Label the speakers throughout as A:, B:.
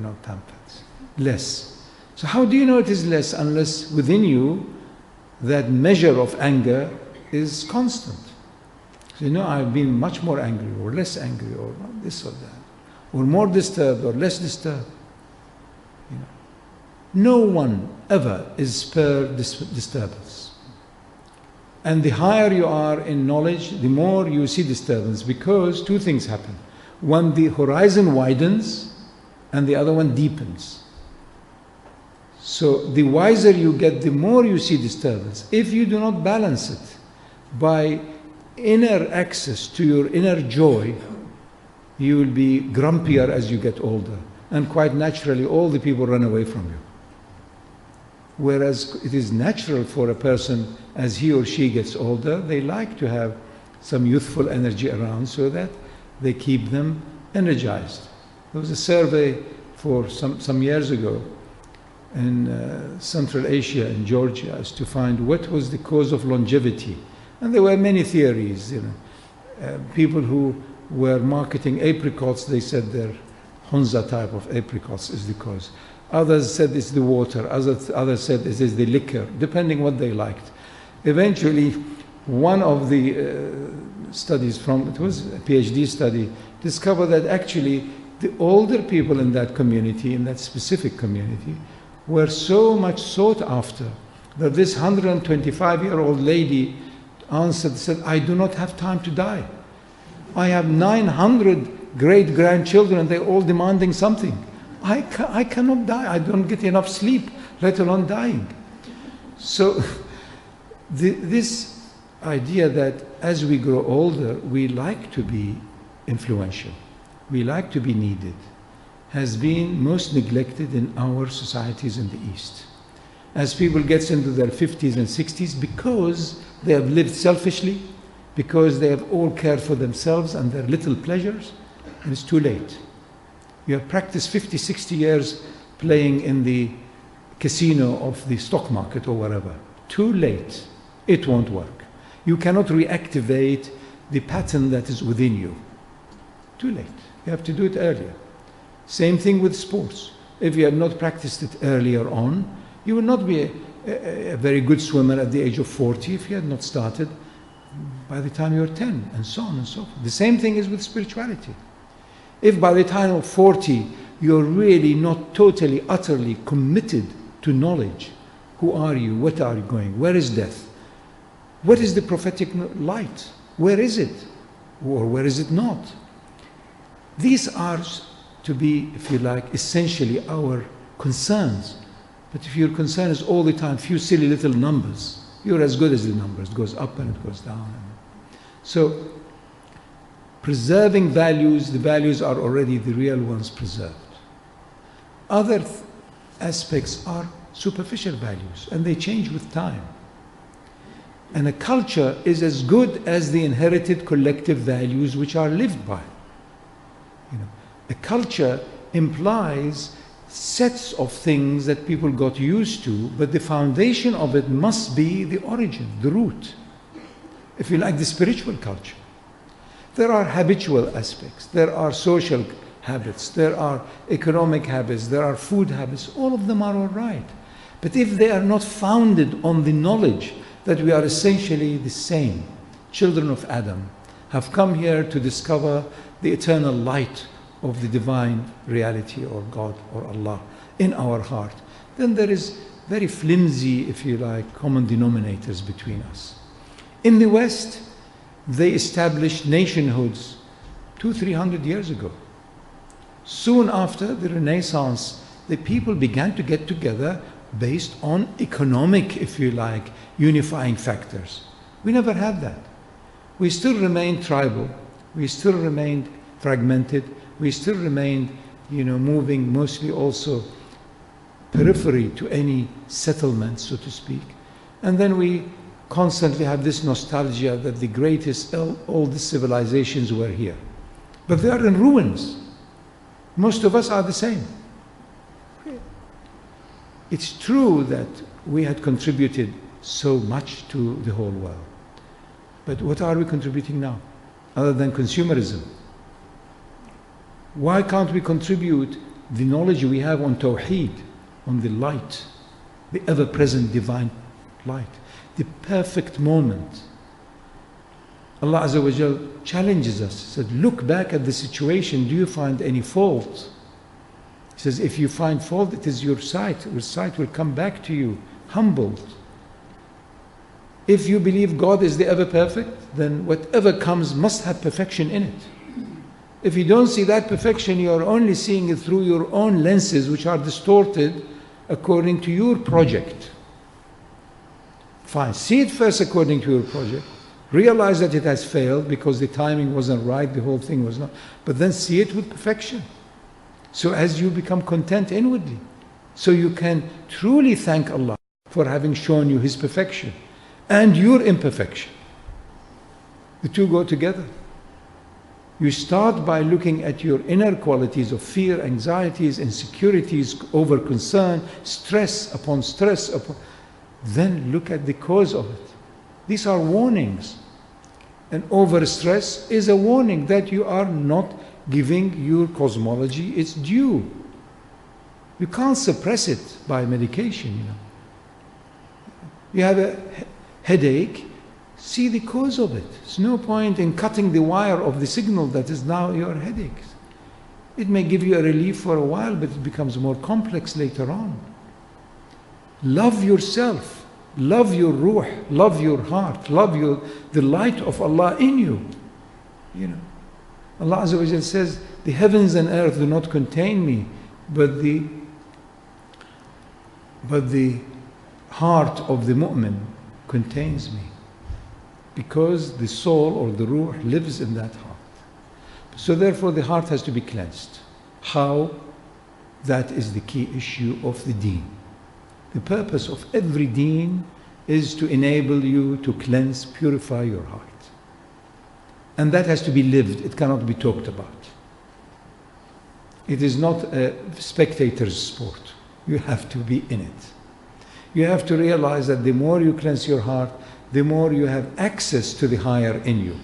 A: not pamphlets. Less. So how do you know it is less unless within you that measure of anger is constant? So you know, I've been much more angry or less angry or this or that, or more disturbed or less disturbed. You know. No one ever is spared disturbance. And the higher you are in knowledge, the more you see disturbance, because two things happen. One, the horizon widens, and the other one deepens. So the wiser you get, the more you see disturbance. If you do not balance it by inner access to your inner joy, you will be grumpier as you get older. And quite naturally, all the people run away from you. Whereas it is natural for a person, as he or she gets older, they like to have some youthful energy around so that they keep them energized. There was a survey for some years ago in Central Asia, in Georgia, as to find what was the cause of longevity. And there were many theories. You know, people who were marketing apricots, they said their Hunza type of apricots is the cause. Others said it's the water. Others said it is the liquor, depending what they liked. Eventually, one of the studies it was a PhD study, discovered that actually the older people in that community, in that specific community, were so much sought after that this 125-year-old lady said, I do not have time to die. I have 900 great-grandchildren and they're all demanding something. I cannot die. I don't get enough sleep, let alone dying. So this idea that as we grow older, we like to be influential, we like to be needed, has been most neglected in our societies in the East. As people get into their 50s and 60s, because they have lived selfishly, because they have all cared for themselves and their little pleasures, and it's too late. You have practiced 50, 60 years playing in the casino of the stock market or whatever. Too late. It won't work. You cannot reactivate the pattern that is within you. Too late. You have to do it earlier. Same thing with sports. If you have not practiced it earlier on, you will not be a very good swimmer at the age of 40 if you had not started by the time you're 10, and so on and so forth. The same thing is with spirituality. If by the time of 40 you're really not totally, utterly committed to knowledge, who are you? What are you going? Where is death? What is the prophetic light? Where is it? Or where is it not? These are to be, if you like, essentially our concerns. But if your concern is all the time few silly little numbers, you're as good as the numbers. It goes up and it goes down. So preserving values, the values are already the real ones preserved. Other aspects are superficial values, and they change with time. And a culture is as good as the inherited collective values which are lived by. You know, a culture implies sets of things that people got used to, but the foundation of it must be the origin, the root. If you like, the spiritual culture. There are habitual aspects, there are social habits, there are economic habits, there are food habits, all of them are all right. But if they are not founded on the knowledge that we are essentially the same, children of Adam, have come here to discover the eternal light of the divine reality or God or Allah in our heart, then there is very flimsy, if you like, common denominators between us. In the West, they established nationhoods 200-300 years ago. Soon after the Renaissance, the people began to get together based on economic, if you like, unifying factors. We never had that. We still remained tribal. We still remained fragmented. We still remained, moving mostly also periphery to any settlement, so to speak. And then we constantly have this nostalgia that the greatest, oldest civilizations were here. But they are in ruins. Most of us are the same. It's true that we had contributed so much to the whole world. But what are we contributing now, other than consumerism? Why can't we contribute the knowledge we have on Tawheed, on the light, the ever-present divine light, the perfect moment. Allah Azza wa Jal challenges us. He said, look back at the situation. Do you find any fault? He says, if you find fault, it is your sight. Your sight will come back to you, humbled. If you believe God is the ever-perfect, then whatever comes must have perfection in it. If you don't see that perfection, you are only seeing it through your own lenses, which are distorted according to your project. Fine, see it first according to your project. Realize that it has failed because the timing wasn't right, the whole thing was not. But then see it with perfection. So as you become content inwardly, so you can truly thank Allah for having shown you His perfection and your imperfection. The two go together. You start by looking at your inner qualities of fear, anxieties, insecurities, over concern, stress upon stress. Then look at the cause of it. These are warnings. And overstress is a warning that you are not giving your cosmology its due. You can't suppress it by medication, you know. You have a headache, see the cause of it. There's no point in cutting the wire of the signal that is now your headache. It may give you a relief for a while, but it becomes more complex later on. Love yourself. Love your ruh, love your heart, love the light of Allah in you. You know, Allah Azza wa Jal says, the heavens and earth do not contain me, but the heart of the mu'min contains me. Because the soul or the ruh lives in that heart. So therefore the heart has to be cleansed. How? That is the key issue of the deen. The purpose of every deen is to enable you to cleanse, purify your heart. And that has to be lived. It cannot be talked about. It is not a spectator's sport. You have to be in it. You have to realize that the more you cleanse your heart, the more you have access to the higher in you.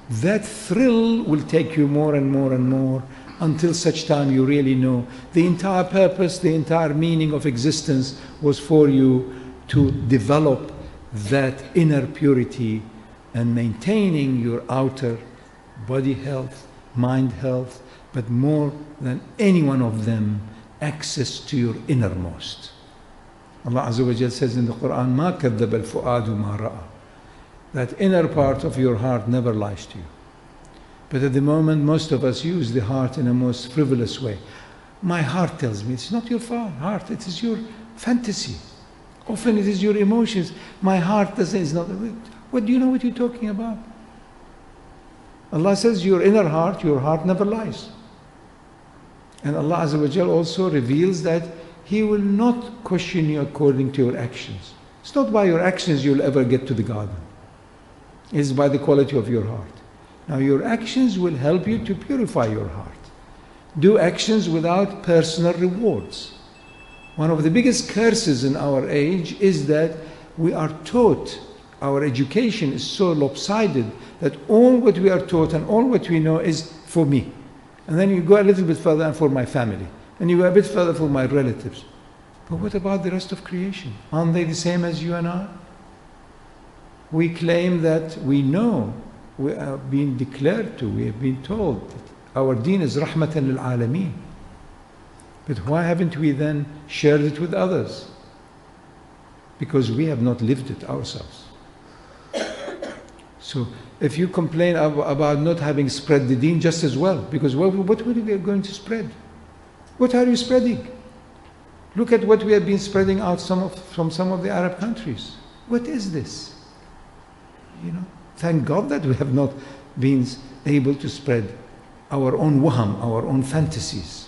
A: That thrill will take you more and more and more until such time you really know the entire purpose, the entire meaning of existence was for you to develop that inner purity and maintaining your outer body health, mind health, but more than any one of them, access to your innermost. Allah Azza wa Jal says in the Quran, مَا كَذَّبَ الْفُؤَادُ مَا رَأَى. That inner part of your heart never lies to you. But at the moment, most of us use the heart in a most frivolous way. My heart tells me, it's not your heart, it is your fantasy. Often it is your emotions. My heart doesn't, it's not. What do you know what you're talking about? Allah says your inner heart, your heart never lies. And Allah Azza wa Jal also reveals that He will not question you according to your actions. It's not by your actions you'll ever get to the garden. It's by the quality of your heart. Now your actions will help you to purify your heart. Do actions without personal rewards. One of the biggest curses in our age is that we are taught, our education is so lopsided that all what we are taught and all what we know is for me. And then you go a little bit further and for my family. And you go a bit further for my relatives. But what about the rest of creation? Aren't they the same as you and I? We claim that we know, we are being declared to, we have been told that our deen is rahmatan lil alameen. But why haven't we then shared it with others? Because we have not lived it ourselves. So if you complain about not having spread the deen, just as well, because what are we going to spread? What are you spreading? Look at what we have been spreading out from some of the Arab countries. What is this? You know, thank God that we have not been able to spread our own waham, our own fantasies.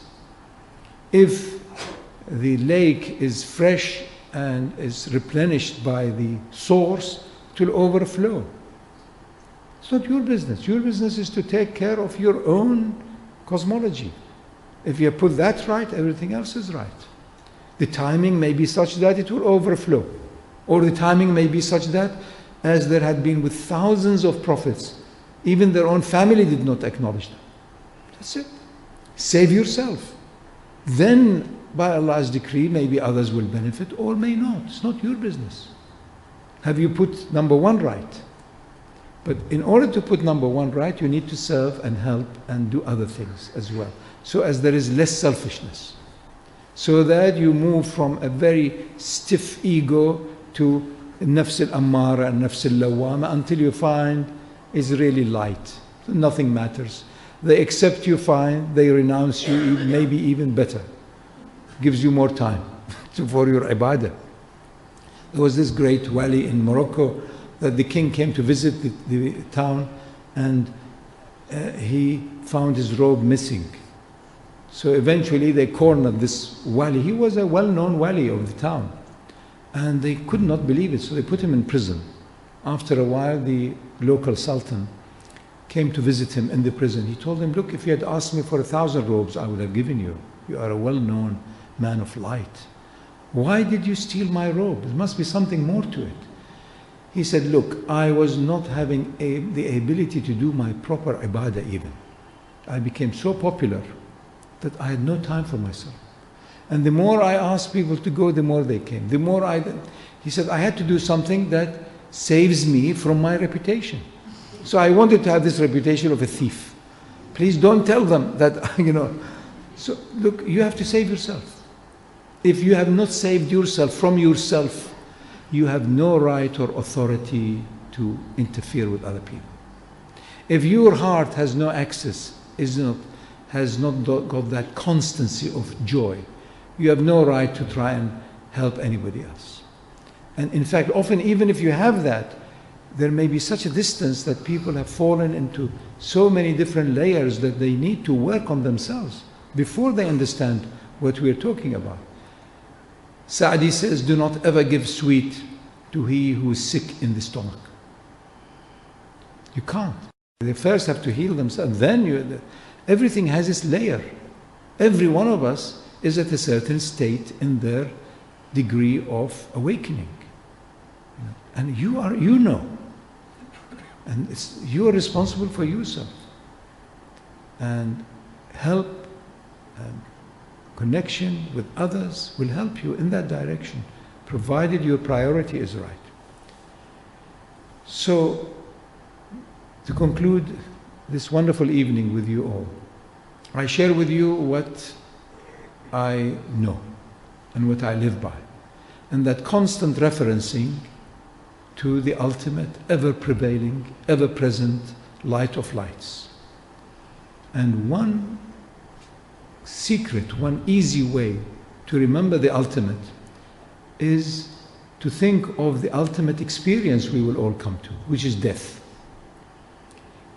A: If the lake is fresh and is replenished by the source, it will overflow. It's not your business. Your business is to take care of your own cosmology. If you put that right, everything else is right. The timing may be such that it will overflow. Or the timing may be such that, as there had been with thousands of prophets, even their own family did not acknowledge them. That's it. Save yourself. then by Allah's decree, maybe others will benefit or may not. It's not your business. Have you put number one right? But in order to put number one right, you need to serve and help and do other things as well. So as there is less selfishness. So that you move from a very stiff ego to nafs al-ammara and nafs al-lawwama until you find it's really light. Nothing matters. They accept you fine, they renounce you maybe even better. Gives you more time for your ibadah. There was this great wali in Morocco that the king came to visit the town, and he found his robe missing. So eventually they cornered this wali. He was a well-known wali of the town, and they could not believe it, so they put him in prison. After a while, the local sultan came to visit him in the prison. He told him, look, if you had asked me for 1,000 robes, I would have given you. You are a well-known man of light. Why did you steal my robe? There must be something more to it. He said, look, I was not having the ability to do my proper ibadah even. I became so popular that I had no time for myself. And the more I asked people to go, the more they came. He said, I had to do something that saves me from my reputation. So I wanted to have this reputation of a thief. Please don't tell them that, So look, you have to save yourself. If you have not saved yourself from yourself, you have no right or authority to interfere with other people. If your heart has no access, has not got that constancy of joy, you have no right to try and help anybody else. And in fact, often even if you have that, there may be such a distance that people have fallen into so many different layers that they need to work on themselves before they understand what we are talking about. Sa'di says, do not ever give sweet to he who is sick in the stomach. You can't. They first have to heal themselves. Then everything has its layer. Every one of us is at a certain state in their degree of awakening. And you know. And you are responsible for yourself. And help and connection with others will help you in that direction, provided your priority is right. So, to conclude this wonderful evening with you all, I share with you what I know and what I live by, and that constant referencing to the ultimate, ever-prevailing, ever-present light of lights. And one secret, one easy way to remember the ultimate is to think of the ultimate experience we will all come to, which is death.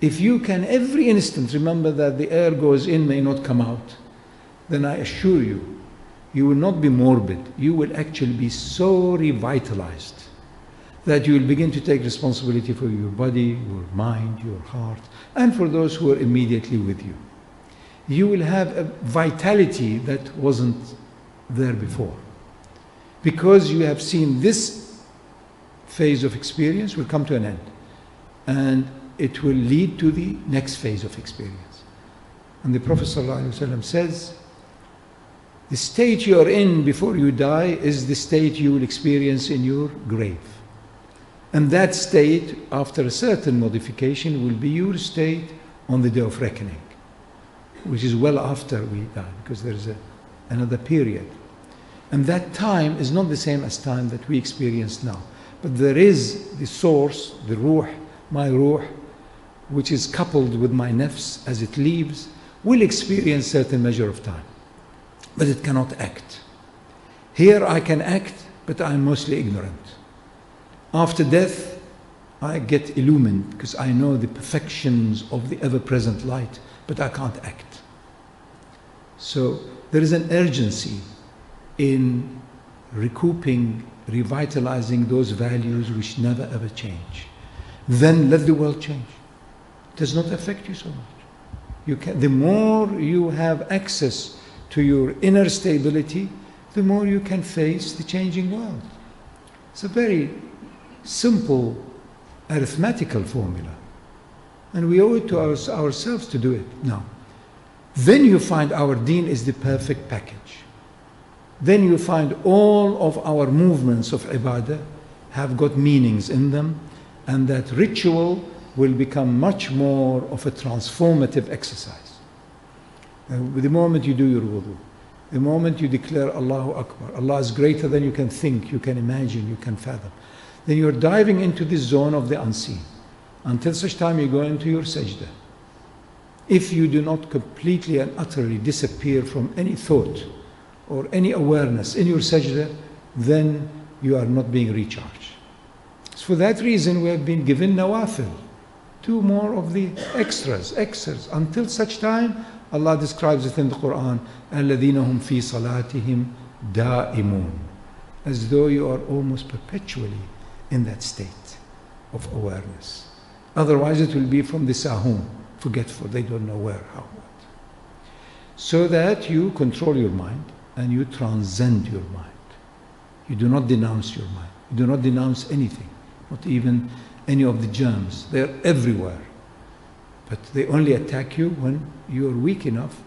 A: If you can every instant remember that the air goes in, may not come out, then I assure you, you will not be morbid. You will actually be so revitalized that you will begin to take responsibility for your body, your mind, your heart, and for those who are immediately with you. You will have a vitality that wasn't there before. Because you have seen this phase of experience will come to an end. And it will lead to the next phase of experience. And the Prophet ﷺ says, the state you are in before you die is the state you will experience in your grave. And that state, after a certain modification, will be your state on the day of reckoning, which is well after we die, because there is another period. And that time is not the same as time that we experience now. But there is the source, the ruh, my ruh, which is coupled with my nafs as it leaves, will experience certain measure of time. But it cannot act. Here I can act, but I am mostly ignorant. After death, I get illumined because I know the perfections of the ever-present light, but I can't act. So there is an urgency in recouping, revitalizing those values which never ever change. Then let the world change. It does not affect you so much. The more you have access to your inner stability, the more you can face the changing world. It's a very simple arithmetical formula. And we owe it to ourselves to do it now. Then you find our deen is the perfect package. Then you find all of our movements of ibadah have got meanings in them, and that ritual will become much more of a transformative exercise. The moment you do your wudu, the moment you declare Allahu Akbar, Allah is greater than you can think, you can imagine, you can fathom, then you're diving into this zone of the unseen. Until such time you go into your sajda. If you do not completely and utterly disappear from any thought or any awareness in your sajda, then you are not being recharged. So for that reason we have been given nawafil, 2 more of the extras, until such time Allah describes it in the Quran, الَّذِينَ هُمْ فِي صَلَاتِهِمْ دَائِمُونَ, as though you are almost perpetually in that state of awareness. Otherwise it will be from the sahun, forgetful, they don't know where, how, what. So that you control your mind and you transcend your mind. You do not denounce your mind. You do not denounce anything, not even any of the germs. They are everywhere. But they only attack you when you are weak enough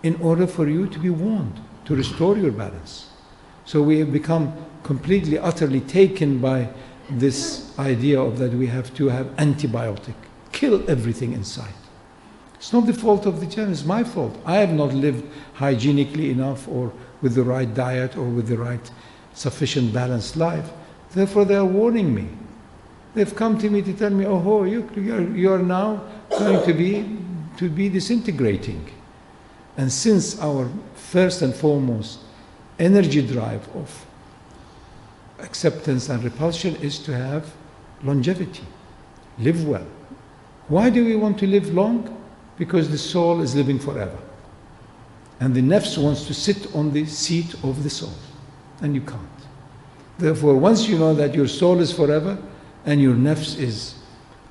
A: in order for you to be warned, to restore your balance. So we have become completely, utterly taken by this idea of that we have to have antibiotic, kill everything inside. It's not the fault of the germ, it's my fault. I have not lived hygienically enough or with the right diet or with the right sufficient balanced life. Therefore they are warning me. They've come to me to tell me, oh, you are now going to be disintegrating. And since our first and foremost energy drive of acceptance and repulsion is to have longevity, live well. Why do we want to live long? Because the soul is living forever. And the nafs wants to sit on the seat of the soul. And you can't. Therefore, once you know that your soul is forever and your nafs is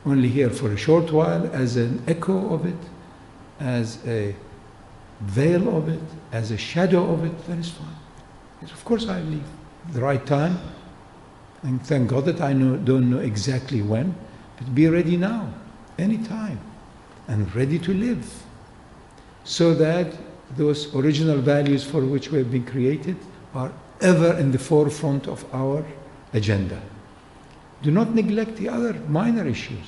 A: only here for a short while as an echo of it, as a veil of it, as a shadow of it, then it's fine. Yes, of course I leave at the right time. And thank God that I don't know exactly when, but be ready now, anytime, and ready to live. So that those original values for which we have been created are ever in the forefront of our agenda. Do not neglect the other minor issues.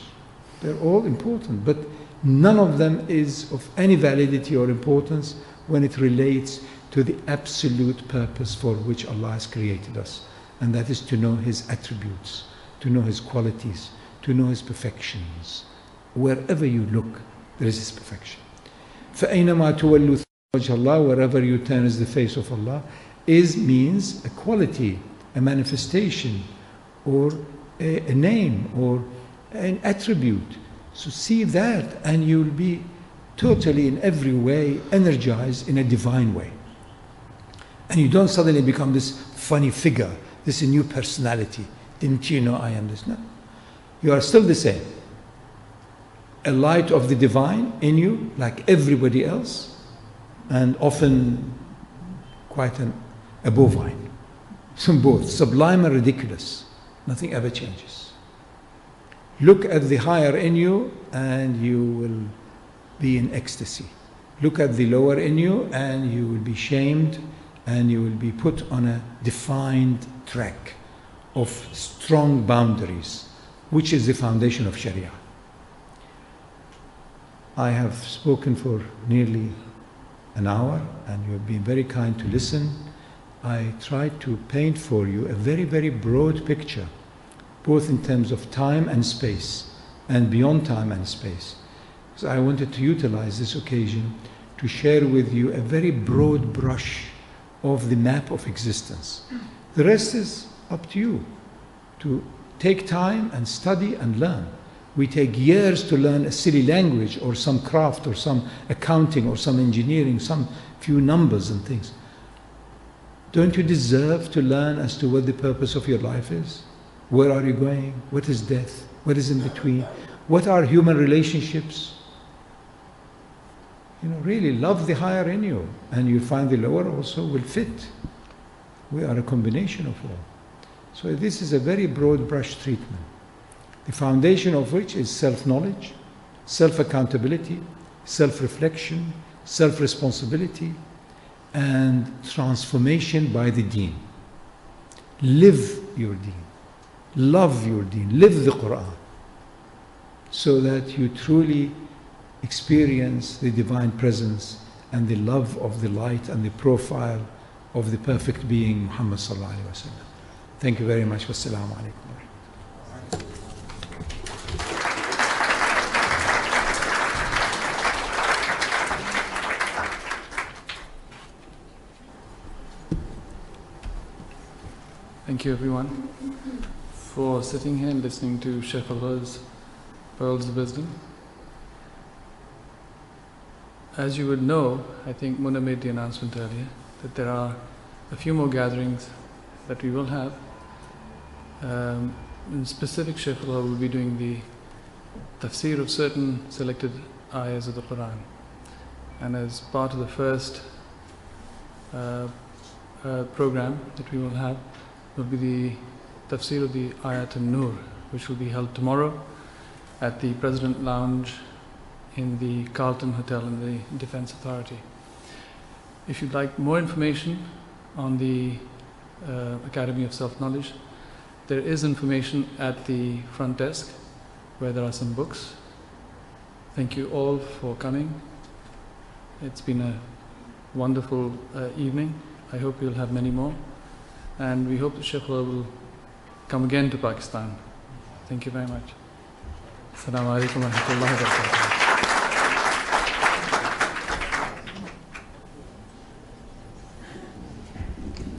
A: They're all important, but none of them is of any validity or importance when it relates to the absolute purpose for which Allah has created us. And that is to know His attributes, to know His qualities, to know His perfections. Wherever you look, there is His perfection. فَأَيْنَمَا تُوَلُّوا وَجْهَ اللَّهِ, wherever you turn is the face of Allah, means a quality, a manifestation, or a name, or an attribute. So see that and you'll be totally in every way energized in a divine way. And you don't suddenly become this funny figure, this new personality. Didn't you know I am this? No. You are still the same. A light of the divine in you, like everybody else, and often quite a bovine. So both, sublime and ridiculous. Nothing ever changes. Look at the higher in you and you will be in ecstasy. Look at the lower in you and you will be shamed and you will be put on a defined track of strong boundaries, which is the foundation of Sharia. I have spoken for nearly an hour and you have been very kind to listen. I tried to paint for you a very, very broad picture, both in terms of time and space, and beyond time and space. So I wanted to utilize this occasion to share with you a very broad brush of the map of existence. The rest is up to you to take time and study and learn. We take years to learn a silly language or some craft or some accounting or some engineering, some few numbers and things. Don't you deserve to learn as to what the purpose of your life is? Where are you going? What is death? What is in between? What are human relationships? You know, really love the higher in you, and you'll find the lower also will fit. We are a combination of all. So this is a very broad brush treatment, the foundation of which is self-knowledge, self-accountability, self-reflection, self-responsibility, and transformation by the deen. Live your deen. Love your deen. Live the Quran. So that you truly experience the divine presence and the love of the light and the profile of the perfect being Muhammad sallallahu alaihi wasallam. Thank you very much. Wassalamu alaikum.
B: Thank you everyone for sitting here and listening to Shaykh Allah's pearls of wisdom. As you would know, I think Muna made the announcement earlier, that there are a few more gatherings that we will have. In specific, Shaykh Allah will be doing the tafsir of certain selected ayahs of the Quran. And as part of the first program that we will have, will be the tafsir of the Ayat an-Nur, which will be held tomorrow at the President Lounge in the Carlton Hotel in the Defence Authority. If you'd like more information on the Academy of Self-Knowledge, there is information at the front desk where there are some books. Thank you all for coming. It's been a wonderful evening. I hope you'll have many more. And we hope that Shaykh Allah will come again to Pakistan. Thank you very much. Assalamu alaikum wa rahmatullahi wa barakatuh.